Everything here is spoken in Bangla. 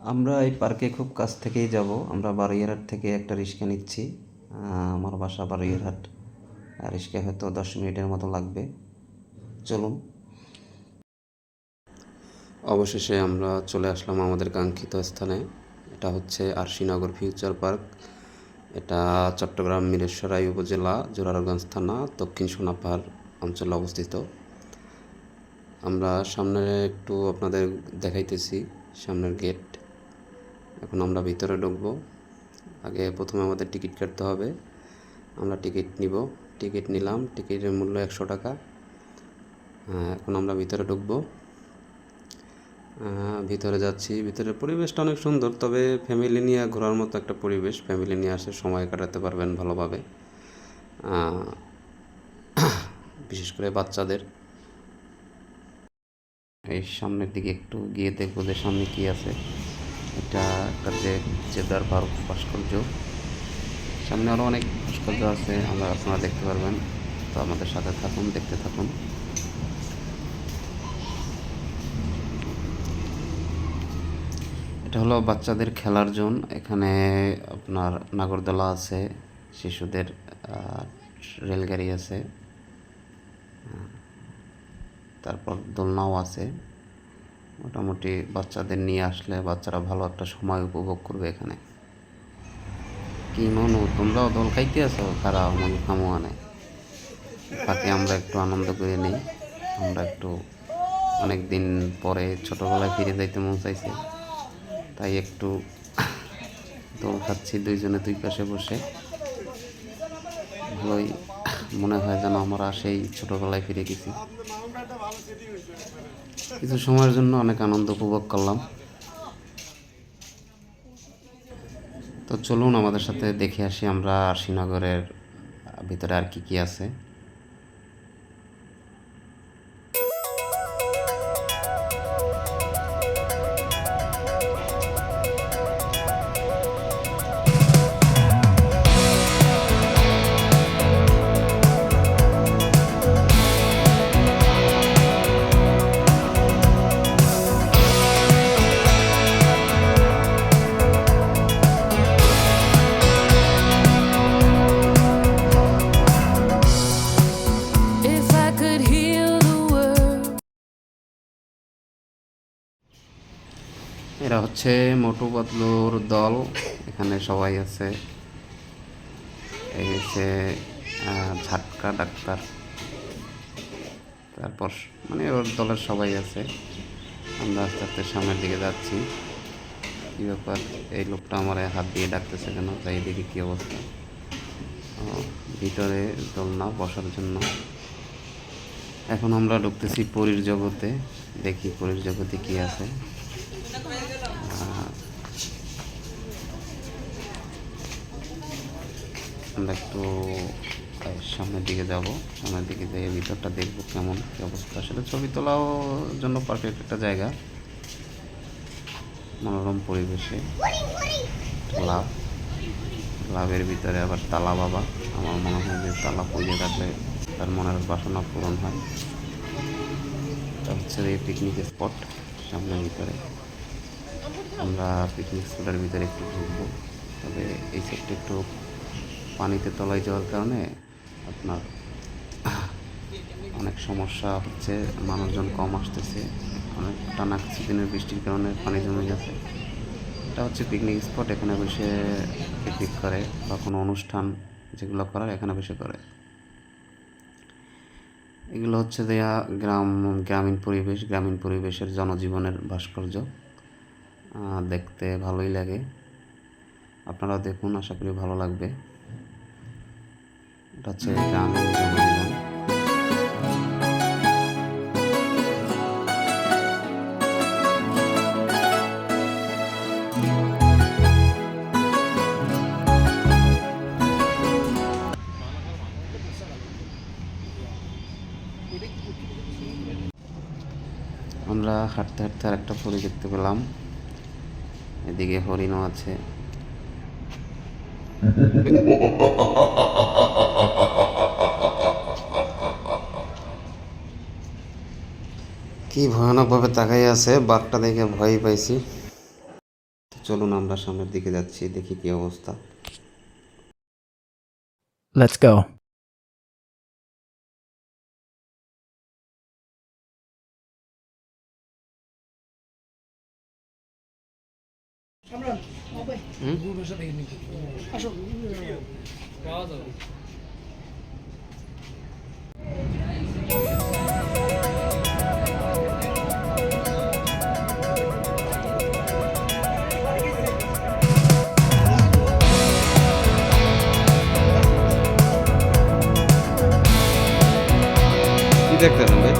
আমরা এই পার্কে খুব কাছ থেকেই যাব। আমরা বারুইয়ারহাট থেকে একটা রিক্সা নিচ্ছি। আমার বাসা বারুইয়ারহাট। রিক্সায় হয়তো 10 মিনিটের মতো লাগবে। চলুন। অবশেষে আমরা চলে আসলাম আমাদের কাঙ্ক্ষিত স্থানে। এটা হচ্ছে আরশিনগর ফিউচার পার্ক। এটা চট্টগ্রাম মিরসরাই উপজেলা জোরারগঞ্জ থানা দক্ষিণ সোনাপাহাড় অঞ্চলে অবস্থিত। আমরা সামনে একটু আপনাদের দেখাইতেছি সামনের গেট। এখন আমরা ভিতরে ঢুকবো। আগে প্রথমে আমাদের টিকিট কাটতে হবে। আমরা টিকিট নিব। টিকিট নিলাম। টিকিটের মূল্য 100 টাকা। এখন আমরা ভিতরে ঢুকবো। ভিতরে যাচ্ছি। ভিতরের পরিবেশটা অনেক সুন্দর, তবে ফ্যামিলি নিয়ে ঘোরার মতো একটা পরিবেশ। ফ্যামিলি নিয়ে আসে সময় কাটাতে পারবেন ভালোভাবে, বিশেষ করে বাচ্চাদের। এই সামনের দিকে একটু গিয়ে দেখবো যে সামনে কি আছে। এটা একটা জেব্রার ভাস্কর্য। সামনে আরও অনেক ভাস্কর্য আছে, আপনারা দেখতে পারবেন। তো আমাদের সাথে থাকুন, দেখতে থাকুন। এটা হলো বাচ্চাদের খেলার জোন। এখানে আপনার নাগরদোলা আছে, শিশুদের রেলগাড়ি আছে, তারপর দোলনাও আছে। মোটামুটি বাচ্চাদের নিয়ে আসলে বাচ্চারা ভালো একটা সময় উপভোগ করবে এখানে। কি মনু, তোমরাও দোল খাইতে আছো? খারাপ মন খামো আনে ফাঁকে আমরা একটু আনন্দ করে নিই। আমরা একটু অনেক দিন পরে ছোটোবেলায় ফিরে যাইতে মন চাইছে, তাই একটু দোল খাচ্ছি দুইজনে দুই পাশে বসে। ভালোই মনে হয় যেন আমরা সেই ছোটোবেলায় ফিরে গেছি। কিছু সময়ের জন্য অনেক আনন্দ উপভোগ করলাম। তো চলুন আমাদের সাথে দেখে আসি আমরা আরশিনগরের ভিতরে আর কি কি আছে। এরা হচ্ছে মোটু পাতলুর দল। এখানে সবাই আছে। এই হচ্ছে ঝাটকা ডাক্তার, তারপর মানে ওর দলের সবাই আছে। আমরা আস্তে আস্তে সামনের দিকে যাচ্ছি। কী ব্যাপার, এই লোকটা আমার হাত দিয়ে ডাকতেছে কেন? তাই দেখি কী অবস্থা। ভিতরে দোলনা বসার জন্য। এখন আমরা ঢুকতেছি পরীর জগতে। দেখি পরীর জগতে কি আছে। আমরা একটু সামনের দিকে যাব। সামনের দিকে যেয়ে ভিতরটা দেখবো কেমন কী অবস্থা। আসলে ছবি তোলাও জন্য পারফেক্ট একটা জায়গা। মনোরম পরিবেশে লাভ লাভের ভিতরে আবার তালা বাবা। আমার মনে হয় যে তালা পুড়িয়ে রাখলে তার মনের বাসনা পূরণ হয়। এটা হচ্ছে এই পিকনিক স্পট সামনের ভিতরে। আমরা পিকনিক স্পটের ভিতরে একটু ঢুকবো, তবে এই সাইডটা একটু পানিতে তলায় যাওয়ার কারণে আপনার অনেক সমস্যা হচ্ছে। মানুষজন কম আসতেছে, অনেক টানা কিছুদিনের বৃষ্টির কারণে পানি জমে গেছে। এটা হচ্ছে পিকনিক স্পট। এখানে বসে পিকনিক করে বা কোনো অনুষ্ঠান যেগুলো করার এখানে বসে করে। এগুলো হচ্ছে দেয়া গ্রামীণ পরিবেশের জনজীবনের ভাস্কর্য। দেখতে ভালোই লাগে। আপনারাও দেখুন, আশা করি ভালো লাগবে। এটা হচ্ছে গ্রামীণ জনজীবন। আমরা হাঁটতে হাঁটতে আর একটা পরী দেখতে পেলাম। এদিকে হরিণও আছে। কি ভয়ানকভাবে তাকাই আছে, বাঘটা দেখে ভয় পাইছি। চলুন আমরা সামনের দিকে যাচ্ছি, দেখি কি অবস্থা। Let's go. কি দেখতেছেন ভাই?